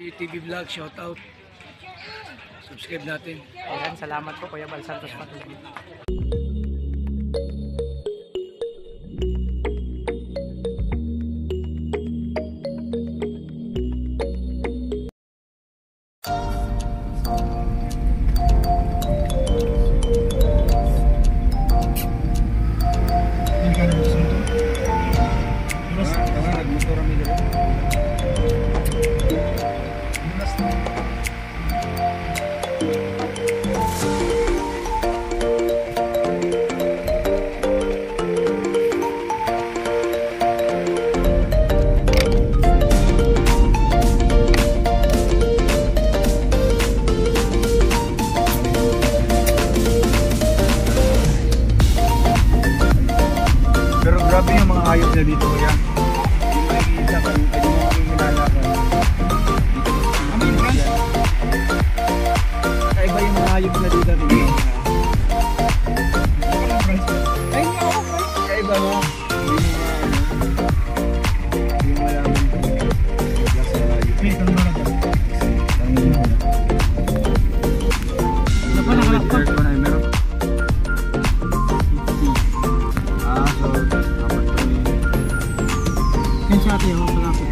TV Vlog, shout out. Subscribe natin. Ayan, salamat po Kuya Bal Santos Patuloy. Pero grabe yung mga hayop na dito kuya. Yung makikita ka, yung nilalakad. Kakaiba yung mga hayop na dito. Ay, kakaiba no? Yung malamang lasa na hayop. May tanong na lang. Ano pa nakalakot? Meron. Sa atin yung palapit.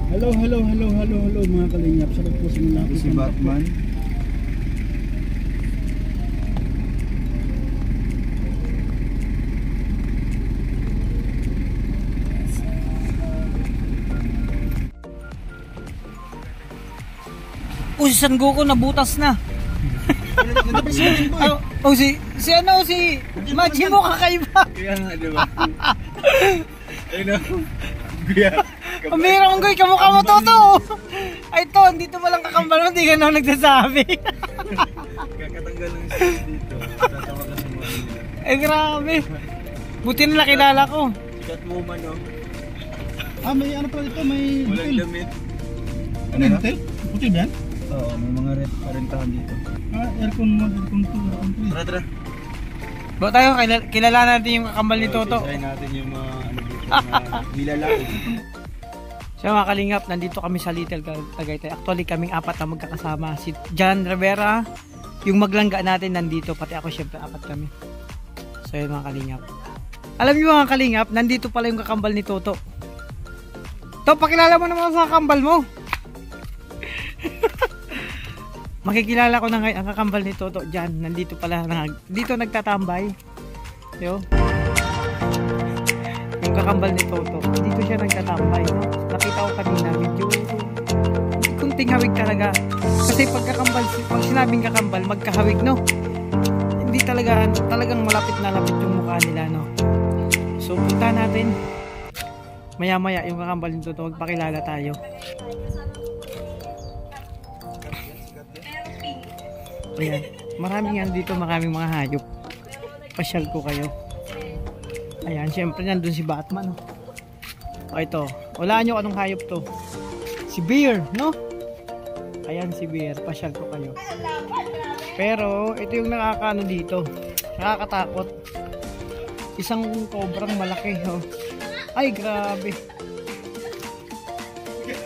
Hello mga kalingap. Sarap po sa mga Si Batman. Si San Goku nabutas na. Si ano si Majin mo kakaiba. Kaya nga diba? Ayun o. Kuya. Umirang goy, kamukha mo toto. Ay to, dito mo lang kakambal mo, di ka na nagsasabi. Kakatanggal ng stage dito. Tatawa ka sa mga nila. Ay grabe. Buti na nakilala ko. Catwoman o. may ano pala dito, may Walang hotel. damit. Ano yung hotel? Hotel ba yan? Oo, may mga rentahan dito. Aircon 2, aircon 3. Tara. Ba't tayo, kilala natin yung kakambal ni Toto. Sisayin natin yung mga ano dito, mga nilalaki. So mga kalingap, nandito kami sa Little Tagaytay. Actually kaming apat na magkakasama. Si John Rivera, yung maglangga natin nandito. Pati ako syempre, apat kami. So yun mga kalingap. Alam niyo mga kalingap, nandito pala yung kakambal ni Toto. To, pakilala mo naman sa kakambal mo. Makikilala ko na ngayon ang kakambal ni Toto dyan. Nandito pala, dito nagtatambay. Yo. Yung kakambal ni Toto, dito siya nagtatambay. Nakita ko kanina, medyo kunting hawig talaga. Kasi pag sinabing kakambal, magkahawig no. Hindi talagang malapit na lapit yung mukha nila no. So punta natin. Maya-maya yung kakambal ni Toto, magpakilala tayo. Ayan. Maraming yan dito, maraming mga hayop. Pasyal ko kayo. Ayan, syempre nandun si Batman. O ito, walaan nyo anong hayop to. Si Bear, no? Ayan si Bear, pasyal ko kayo. Pero, ito yung nakakaano dito. Nakakatakot. Isang kobrang malaki, oh. Ay, grabe.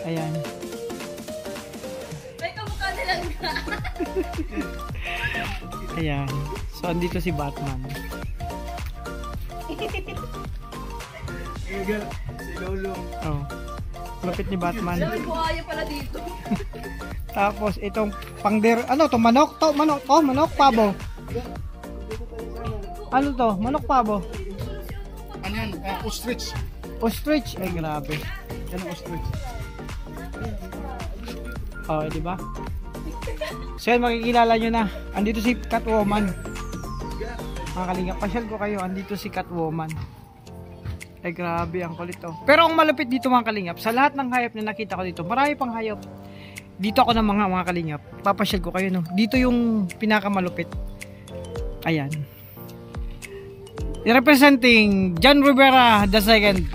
Ayan. Ayan. So, andito si Batman. Si Lolo. Oh. Lapit ni Batman. Buhaya pala dito. Tapos, itong pangder... Ano to? Manok? To? Manok to? Manok? Pabo? Ano to? Manok pabo? Ano yan? Ostrich. Ostrich? Ay, grabe. Yan ang ostrich. Oh, di ba? So yan, makikilala nyo na. Andito si Catwoman. Mga kalingap, pasyal ko kayo. Andito si Catwoman. Ay grabe, ang kulit to. Pero ang malapit dito mga kalingap, sa lahat ng hayop na nakita ko dito, marami pang hayop. Dito ako ng mga kalingap. Papasyal ko kayo, no. Dito yung pinakamalupit. Ayan. Representing John Rivera II.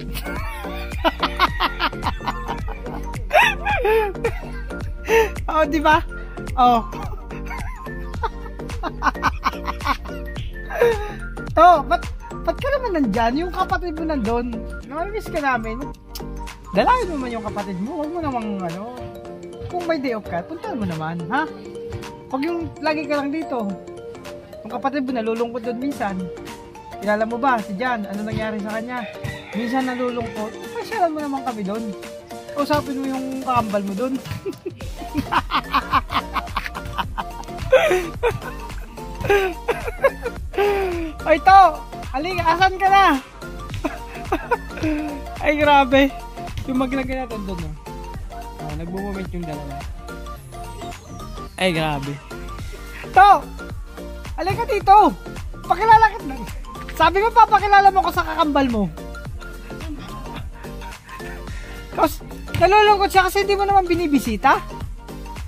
Oh, di ba? Oh. To, ba't ka naman nandyan? Yung kapatid mo nandun, no? Namimiss ka namin. Dalayan mo man yung kapatid mo. Huwag mo namang kung may day off ka, puntahan mo naman, ha? Huwag yung lagi ka lang dito. Yung kapatid mo nalulungkot doon minsan. Kilala mo ba si Jan? Ano nangyari sa kanya? Minsan nalulungkot. Pasyalan mo naman kami doon. Usapin mo yung kakambal mo doon. Ay to! Halika, asan ka na? Ay grabe. Yung maglagay natin doon, no? Nagbo-moment yung dalawa. Ay grabe. To! Halika dito! Pakilala ka na. Sabi mo papakilala mo ko sa kakambal mo. Tapos, nalulungkot siya kasi hindi mo naman binibisita.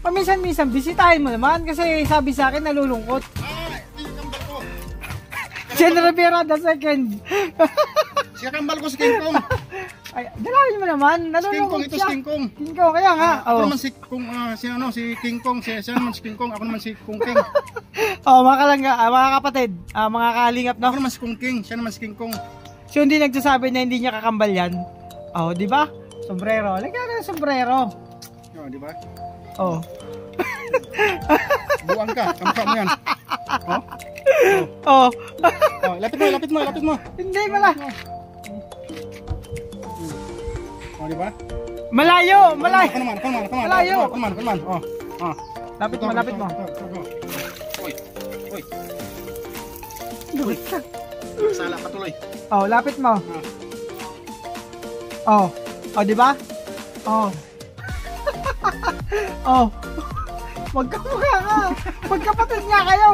Paminsan-minsan, bisitahin mo naman kasi sabi sa akin nalulungkot. Jen Rivera the second. Siya kambal ko si King Kong. Ay, dalawin mo naman. King Kong, Nalulungkot ito siya. si King Kong. King Kong, kaya nga. Ako naman si Kong, si King Kong, siya naman si King Kong, ako naman si Kong King. Mga kalangga, mga kapatid, mga kalingap, no? Ako naman si Kong King, siya naman si King Kong. So, hindi nagsasabi na hindi niya kakambal yan. Oh, di ba? Sombrero. Lagyan ka ng sombrero. Oh, di ba? Oh. Buang ka, kamukha mo yan. Oh? Oh. Oh, lapit mo. Hindi pala. Oh, di ba? Malayo. Come on. Malayo. Come on. Oh. Oh. Lapit mo. Oy. Sala patuloy. Oh, lapit mo. Oh. Oh, di ba? Oh. Oh. Magkamukha ka. Magkapatid nga kayo.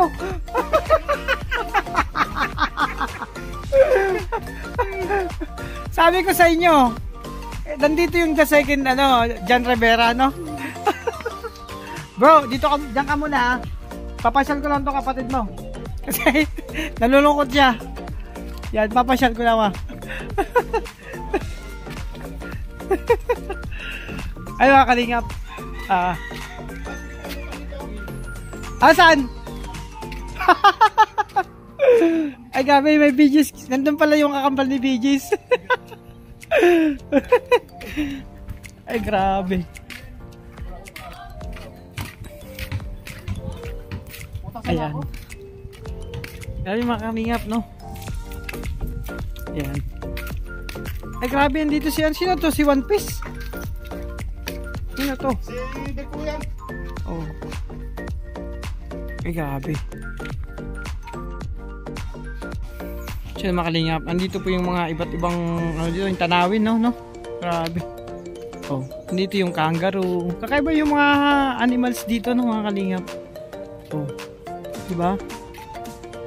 Sabi ko sa inyo, nandito yung the second, Jan Rivera, no? Bro, dito ka, dyan ka muna, ha? Papasyal ko lang tong kapatid mo. Kasi, nalulungkot siya. Yan, papasyal ko lang, ha? Ay, mga kalingap. Asan? Ay, gabi, may BGs. Nandun pala yung kakambal ni BGs. Ay, grabe. Ayan. Grabe mga kalingap, no? Ayan. Ay, grabe, andito siya. Sino to? Si One Piece? Sino to? Si Deku yan. Oh. Ay, grabe. So, makalingap. Andito po yung mga iba't ibang dito yung tanawin, no? Grabe. Oh, dito yung kangaroo. Kakaiba yung mga animals dito, no, mga kalingap. Oh. Di ba?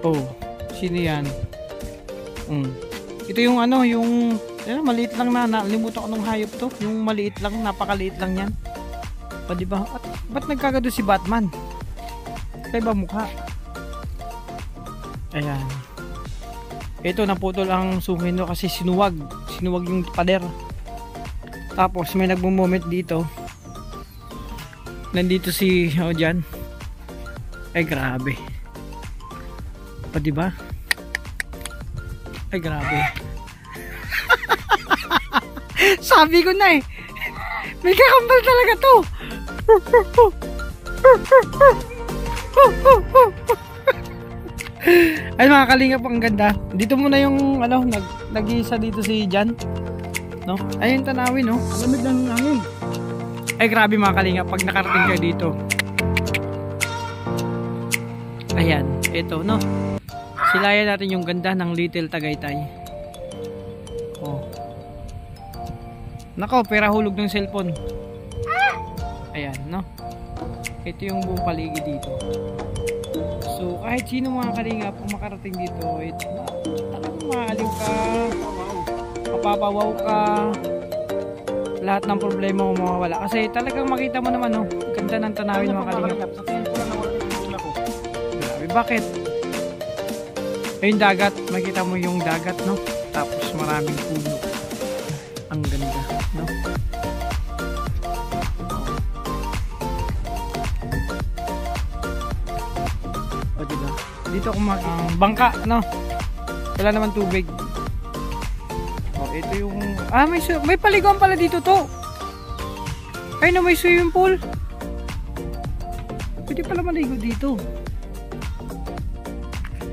Oh, sino yan? Ito yung yung maliit lang na nalimutan ko nung hayop to. Yung maliit lang, napakaliit lang yan. O, di ba? Ba't nagkagado si Batman? Kaiba mukha. Ayan. Ito, naputol ang sungin no kasi sinuwag yung pader. Tapos may nagmo-moment dito. Nandito si Jan. Ay, grabe. O, diba? Ay, grabe. Sabi ko na eh. May kakambal talaga to. Ay, mga kalingap, ang ganda. Dito muna yung nag-iisa dito si Jan. No? Ayun tanawin, no? Lamig ng hangin. Ay, grabe mga kalingap pag nakarating kayo dito. Ayan, ito, no? Silayan natin yung ganda ng Little Tagaytay. Oh. Nako, pera hulog ng cellphone. Ayan, no? Ito yung buong paligid dito. So, kahit sino mga kalingap kung makarating dito, talagang maaliw ka, mapapawaw ka, lahat ng problema mo mawawala. Kasi talagang makita mo naman, no? Ganda ng tanawin mga kalingap. Sa tingin ko lang nawala yung ako. Grabe, bakit? Ayun dagat, makita mo yung dagat, no? Tapos maraming puno. Ang ganda, no? O, diba? Dito ako bangka, no? Wala naman tubig. O, Ito yung... may paliguan pala dito to. Ay na, may swimming pool. Pwede pala maligo dito.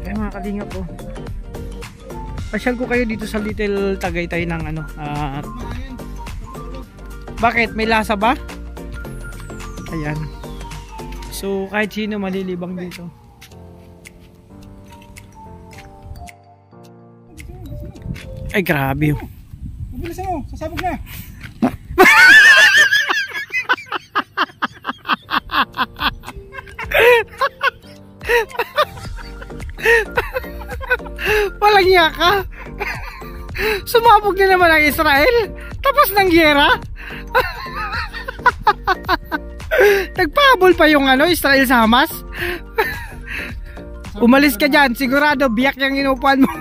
Ay mga kalingap po. Pasyal ko kayo dito sa Little Tagaytay ng ano. Bakit? May lasa ba? Ayan. So kahit sino malilibang dito. Ay grabe yun. Mabilisan mo, sasabog na. Walang iya ka. Sumabog na naman ang Israel. Tapos ng giyera. Nagpahabol pa yung ano, Israel sa Hamas. Umalis ka dyan. Sigurado biyak yung inupuan mo.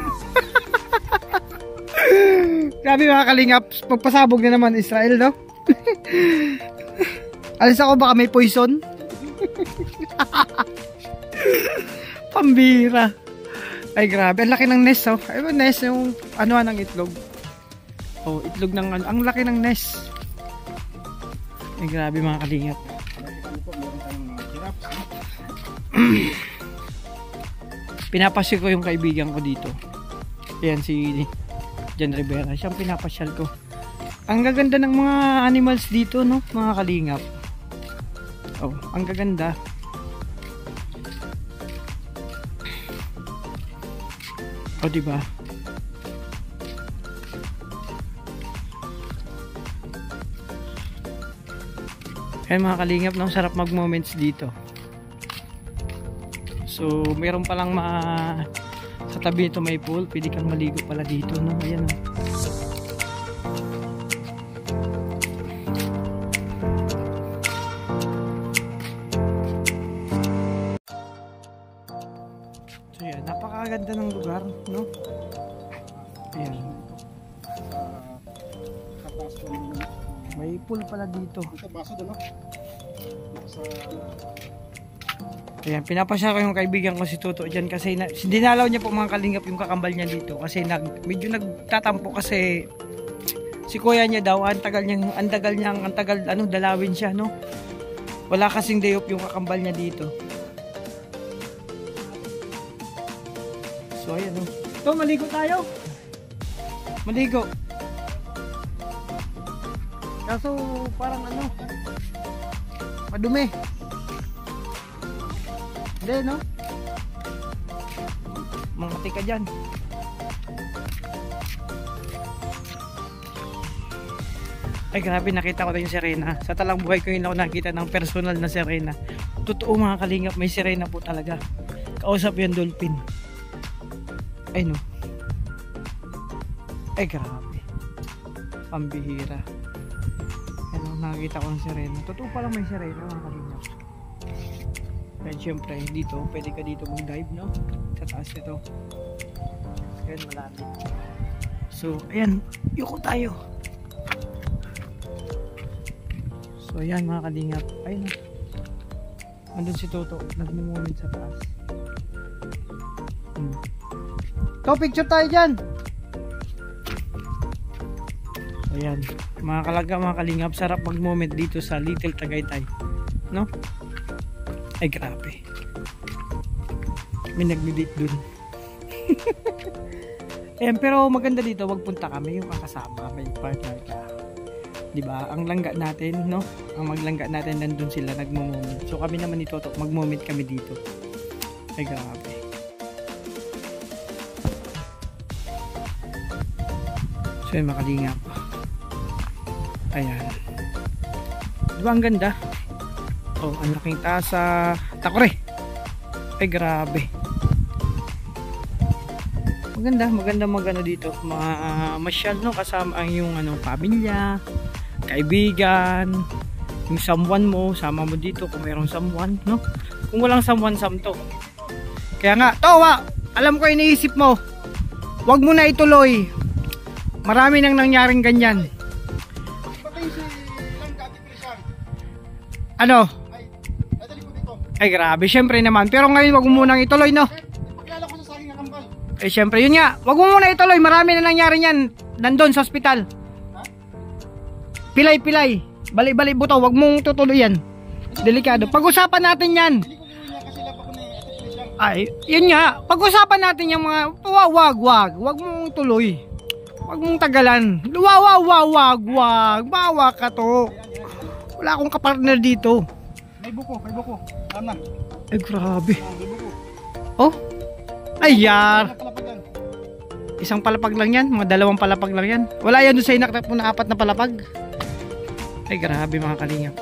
Grabe mga kalingap. Pagpasabog na naman Israel, no? Alis ako, baka may poison. Pambira. Ay grabe, ang laki ng nest, oh. Ay ba nest yung ano ng itlog. Oh, itlog ng ano, ang laki ng nest. Ay grabe mga kalingap. Pinapasyal ko yung kaibigan ko dito. Ayan si Jan Rivera, siyang pinapasyal ko. Ang gaganda ng mga animals dito, no, mga kalingap. Oh, ang gaganda. O diba? Kaya mga kalingap, no, sarap mag moments dito. So meron palang sa tabi ito may pool, pwede kang maligo pala dito, no? Ayan, no? So yan, napakaganda ng lugar, no? Ayan. May pool pala dito. Ayan, pinapasya ko yung kaibigan ko si Toto dyan kasi dinalaw niya po mga kalingap yung kakambal niya dito kasi medyo nagtatampo kasi si kuya niya daw ang tagal dalawin siya, no? Wala kasing day off yung kakambal niya dito. So ayan, no? So maligo tayo. Maligo. Kaso parang ano, madumi. Hindi, no? Mangati ka dyan. Ay grabe, nakita ko na yung sirena. Sa talang buhay ko yun ako nakita ng personal na sirena. Totoo mga kalingap, may sirena po talaga. Kausap yung dolphin. Ay no. Ay grabe. Pambihira. Ano, nakita ko ng sirena. Totoo palang may sirena mga kalingap. Kaya syempre dito, pwede ka dito mag-dive, no? Sa taas nito. Ayan, malapit. So, ayan, yuko tayo. So, ayan mga kalingap. Ayun, andun si Toto, nagmumumit sa taas. So, picture tayo dyan. So, ayan, mga kalingap, sarap mag-moment dito sa Little Tagaytay, no? Ay grabe. May nagdi-date dun. Ayan, pero maganda dito, wag punta kami yung kakasama, may partner ka. 'Di ba? Ang langga natin, no? Ang maglangga natin nandun sila nagmo-moment. So kami naman ni Toto, mag-moment kami dito. Ay grabe. So yun, makalingap. Ayan. 'Di ba ang ganda? Oh, ang laking tasa. Takore. Ay grabe. Maganda magano dito. Masyal, no, kasama ang yung ano, pamilya, kaibigan, yung someone mo, sama mo dito kung mayroong someone, no? Kung walang someone, samto. Kaya nga, Towa, alam ko iniisip mo. Wag mo na ituloy. Marami nang nangyaring ganyan. Ano? Ay grabe, syempre naman. Pero ngayon wag mo munang ituloy, no? Eh syempre, yun nga. Wag mo muna ituloy. Marami na nangyari niyan. nandun sa ospital. Pilay. Bali buto, wag mong tutuloy yan. Delikado. Pag-usapan natin yan. Ay, yun nga. Pag-usapan natin yung mga, wag mong tuloy. Wag mong tagalan. Wag. Bawa ka to. Wala akong kapartner dito. May buko. Tama. Ay, grabe. May buko. Oh. Ayar. Palapag yan. Isang palapag lang yan. Mga 2 palapag lang yan. Wala yan doon sa inaktak mo na 4 na palapag. Ay, grabe mga kalingap.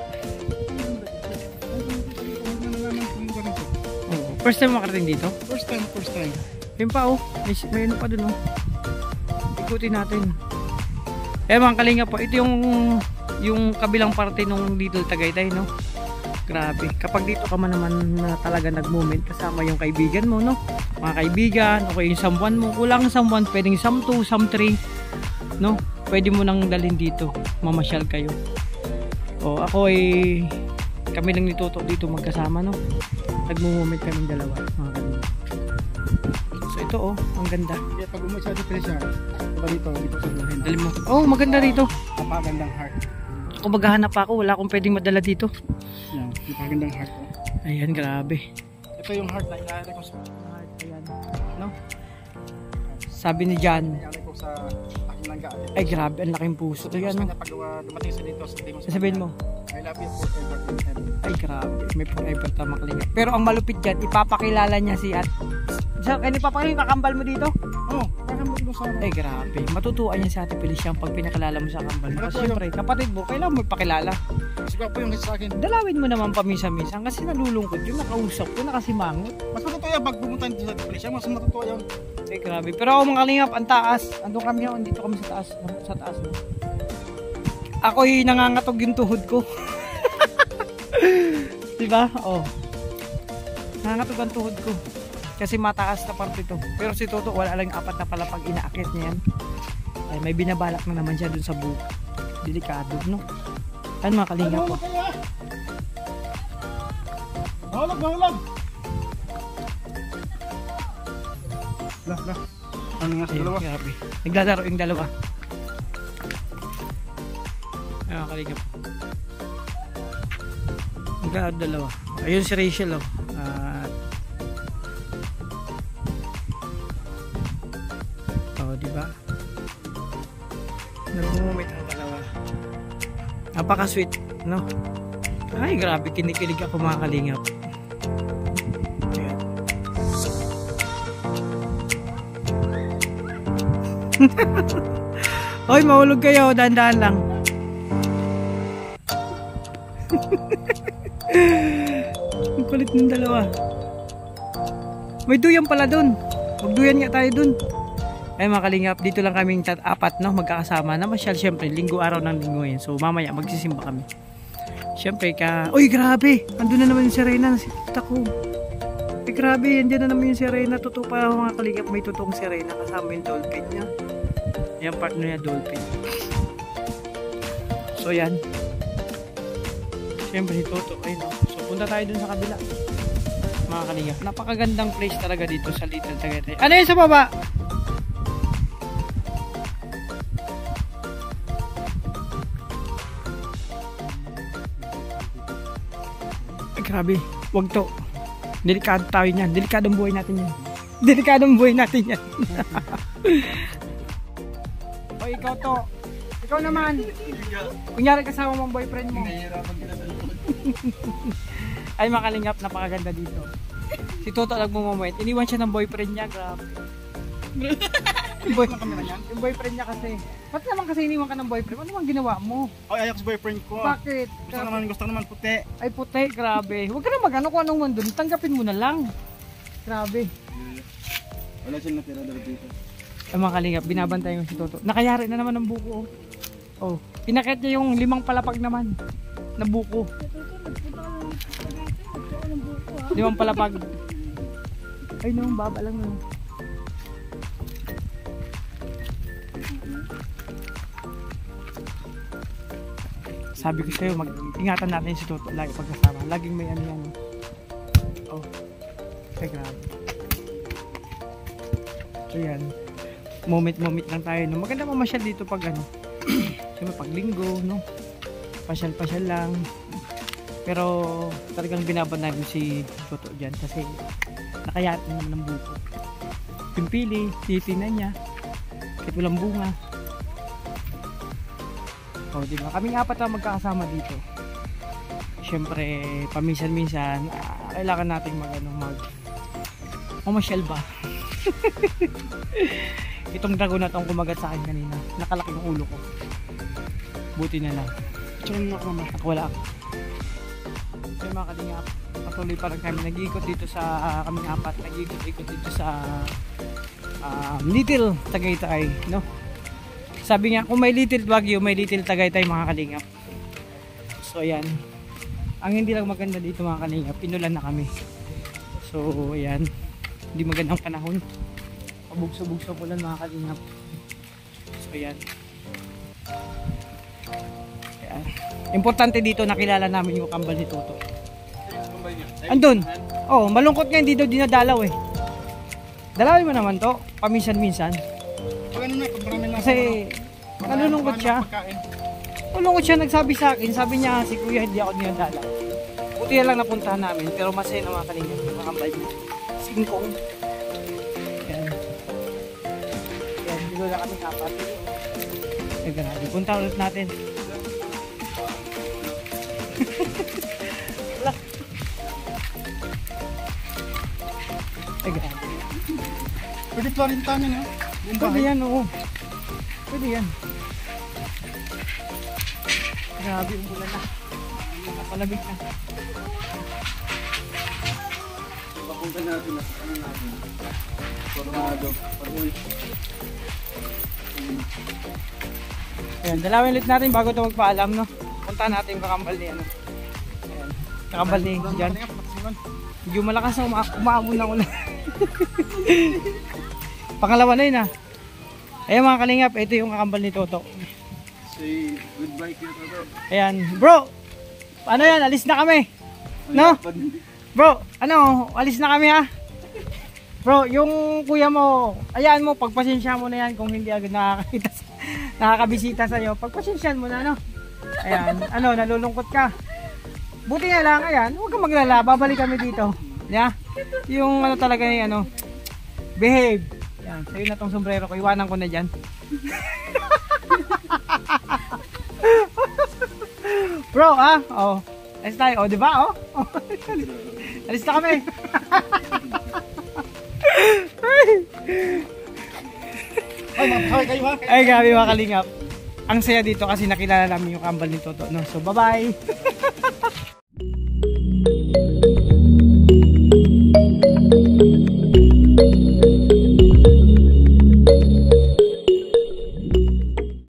Oh, first time makarating dito? First time. Yun pa oh. May ano pa dun oh. Ikutin natin. Mga kalingap po. Ito yung kabilang parte nung Little Tagaytay, no? Grabe. Kapag dito ka man naman na talaga nag-moment kasama yung kaibigan mo, no? Mga kaibigan, okay yung someone mo. Kulang someone, pwedeng some 2, some 3, no? Pwede mo nang dalhin dito. Mamasyal kayo. O, ako kami lang nitutok dito magkasama, no? Nag-moment kaming dalawa, mga kalingap. So, ito oh, ang ganda. Kaya pag umasyado pala siya, dito sa buhay. Dali mo. Oh, maganda rito. Napakagandang heart. Ako maghahanap ako, wala akong pwedeng madala dito. Yan, napakagandang heart. Ayan, grabe. Ito yung heart na inaalay ko sa Ayan, no? Sabi ni Jan, inaalay ko sa aking langga. ay grabe, ang laking puso. Ayan, no? Pag dumating sa dito, Sabihin mo, I love you forever and ever. ay grabe, may forever tama kalingap. Pero ang malupit dyan, ipapakilala niya si at... Kaya ipapakilala yung kakambal mo dito? Oo, kakambal ko sa Ay grabe, matutuwa niya si Ate Felicia pag pinakilala mo sa kakambal mo. Kasi Matutuwa. syempre, kapatid mo, kailangan mo ipakilala. siguro po yung sa akin. Dalawin mo naman pamisa-misa kasi nalulungkot yung nakausap ko, nakasimangot. Mas matutuwa yan pag pumunta dito sa Depresya, mas matutuwa yan. Ay grabe, pero ako mga kalingap, ang taas. Andun kami ngayon, dito kami sa taas. Sa taas. No? Ako'y nangangatog yung tuhod ko. Diba? Oh. Nangangatog ang tuhod ko. Kasi mataas na parte to. Pero si Toto, wala lang 4 na palapag inaakit niya yan. Ay, may binabalak na naman siya dun sa buhok. Delikado, no? Ano mga kalingap po? Mahulag! Lah. Ano nga sa Ayun, dalawa? grabe. Naglalaro yung dalawa. Ay, mga kalingap. Naglalaro dalawa. Ayun si Rachel, oh. Diba? Nagmumumit ang dalawa. Napaka-sweet, no? Ay, grabe. Kinikilig ako mga kalingap. Ayan. Hoy, mahulog kayo. Dahan-dahan lang. Ang kulit ng dalawa. May duyan pala dun. Magduyan nga tayo dun. Ay mga kalingap, dito lang kaming 4 no, magkakasama na masyal syempre, araw ng linggo ngayon. So mamaya magsisimba kami. Syempre uy grabe, andun na naman yung sirena, nakita ko. Ay grabe, andyan na naman yung sirena, totoo pa mga kalingap, may totoong sirena kasama yung dolphin niya. Yung partner niya dolphin. So yan. Syempre si Toto, ayun no. So punta tayo dun sa kabila. Mga kalingap, napakagandang place talaga dito sa Little Tagaytay. Ano yun sa baba? Grabe, wag to. Delikado tayo niyan. Delikadong buhay natin yan. Delikadong buhay natin yan. O ikaw to. Ikaw naman. Kunyari kasama mong boyfriend mo. Ay makalingap, napakaganda dito. Si Toto nagmumuwet. Iniwan siya ng boyfriend niya. Grabe. Yung boyfriend niya kasi. Ba't naman kasi iniwan ka ng boyfriend? Ano naman ginawa mo? Ay, ayak sa boyfriend ko. Bakit? Gusto naman puti. Ay puti, grabe. Huwag ka na mag-ano kung anong man dun. Tanggapin mo na lang. Grabe. Wala siyang natira dito. Ay mga kalingap, binabantay ko si Toto. Nakayari na naman ng buko. Oh, pinakit niya yung 5 palapag naman na buko. 5 palapag. Ay no, baba lang no. Sabi ko sa'yo, ingatan natin si Toto lagi pagkasama. Laging may ano yan. Oh, ay grabe. So yan. moment lang tayo, no? Maganda mamasyal dito pag ano, siyempre pag linggo, no? Pasyal lang. Pero talagang binabad namin si Toto dyan kasi nakayat naman ng buko. Pimpili, titinan niya. Kahit walang bunga. O, diba? Kaming apat na magkakasama dito. Siyempre, paminsan-minsan, kailangan nating mamasyal ba? Itong dragon na itong kumagat sa akin kanina. Nakalaki ng ulo ko. Buti na lang. Ako wala ako. So yung mga kalingap, patuloy pa rin kami nag-iikot dito sa kaming apat. Nag-iikot dito sa Little Tagaytay, no? Sabi nga, kung may Little Baguio, may Little Tagaytay mga kalingap. So ayan. Ang hindi lang maganda dito mga kalingap, pinulan na kami. So ayan, hindi magandang panahon. Pabugso-bugso po lang mga kalingap. So ayan. Ayan. Importante dito nakilala namin yung kambal ni Toto. Andun. Oh, malungkot nga hindi daw dinadalaw eh. Dalawin mo naman to, paminsan-minsan. Kasi nalulungkot siya. Malungkot siya, nagsabi sa akin. Sabi niya, si kuya hindi ako dinadalaw. Buti na lang napuntahan namin. Pero masaya na mga kalingap. Mga kambal niya. Singkong. Ayan. Ayan, dito na kami kapat. Nagdarabi. Punta ulit natin. Wala. Nagdarabi. Pwede pa rin tayo na. Pwede yan, oo. Pwede yan. Grabe, umulan na. Napalamig na. Papunta natin na ano natin. Tornado. Ayan, dalawin ulit natin bago ito magpaalam, no? Punta natin yung kakambal ni ano. Ayan. Kakambal ni Jan. Medyo malakas na umaabon ng ulan. Pangalawa na yun ah. Ayan mga kalingap, ito yung kakambal ni Toto. Say goodbye kay Toto. Ayan, bro. Ano yan, alis na kami. No? Bro, ano, alis na kami ha. Bro, yung kuya mo, ayan mo, pagpasensya mo na yan kung hindi agad nakakabisita sa'yo. Pagpasensyan mo na, no? Ayan, ano, nalulungkot ka. Buti nga lang, ayan, huwag kang maglala, babalik kami dito. Yeah? Yung ano talaga yung ano, behave. Ayan, sa'yo na tong sombrero ko, iwanan ko na dyan. Bro, ah, oh. Alis tayo, oh, di ba, oh? Alis na kami. Ay, grabe mga kalingap. Ang saya dito kasi nakilala namin yung kambal ni Toto, no? So, bye-bye.